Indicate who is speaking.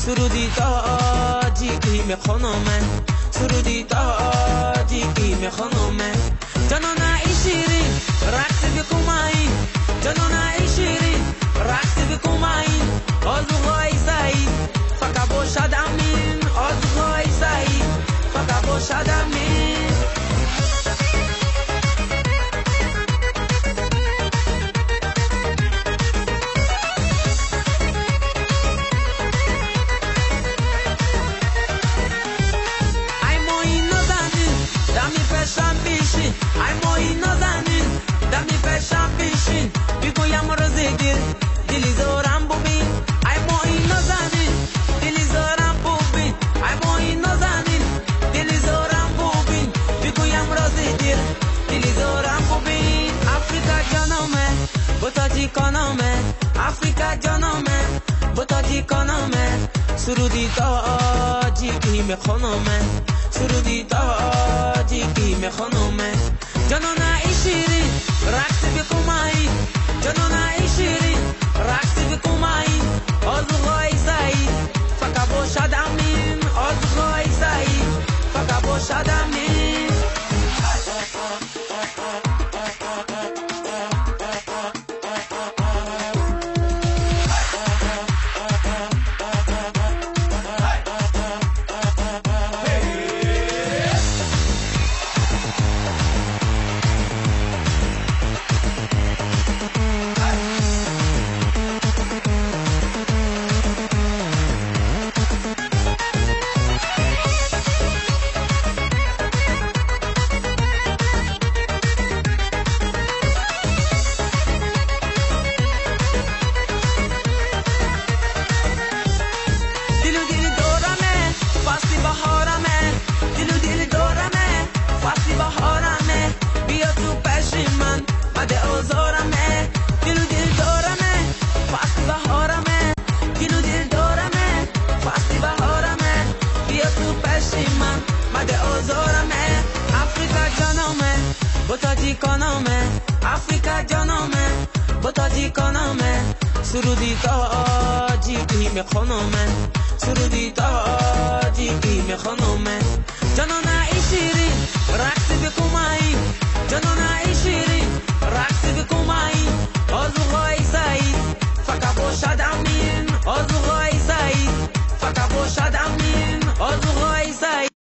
Speaker 1: سرودی تاجیکی خانومه سرودی تاجیکی خانومه جانان ای شیرین رقص بکومایی جانان ای شیرین رقص بکومایی آزوغای سعید فقط باشد امین آزوغای سعید فقط باشد امین ای مایی نازنین دمی پشم پیشین بگویم رزگیر دلی زارم ببین ای مایی نازنین دلی زارم ببین ای مایی نازنین دلی زارم ببین بگویم رزگیر دلی زارم ببین افریقا جانمه با تاجیکانمه افریقا جانمه با تاجیکانمه سرودی تاجیکی خانومه سرودی تاجیکی خانومه جانان ای شیرین رقص بکومایی جانان ای شیرین رقص بکومایی آزوغای سعید فقط باشد امین آزوغای سعید فقط باشد امین افریقا جانمه با تاجیکانمه سرودی تاجیکی خانومه سرودی تاجیکی خانومه جانان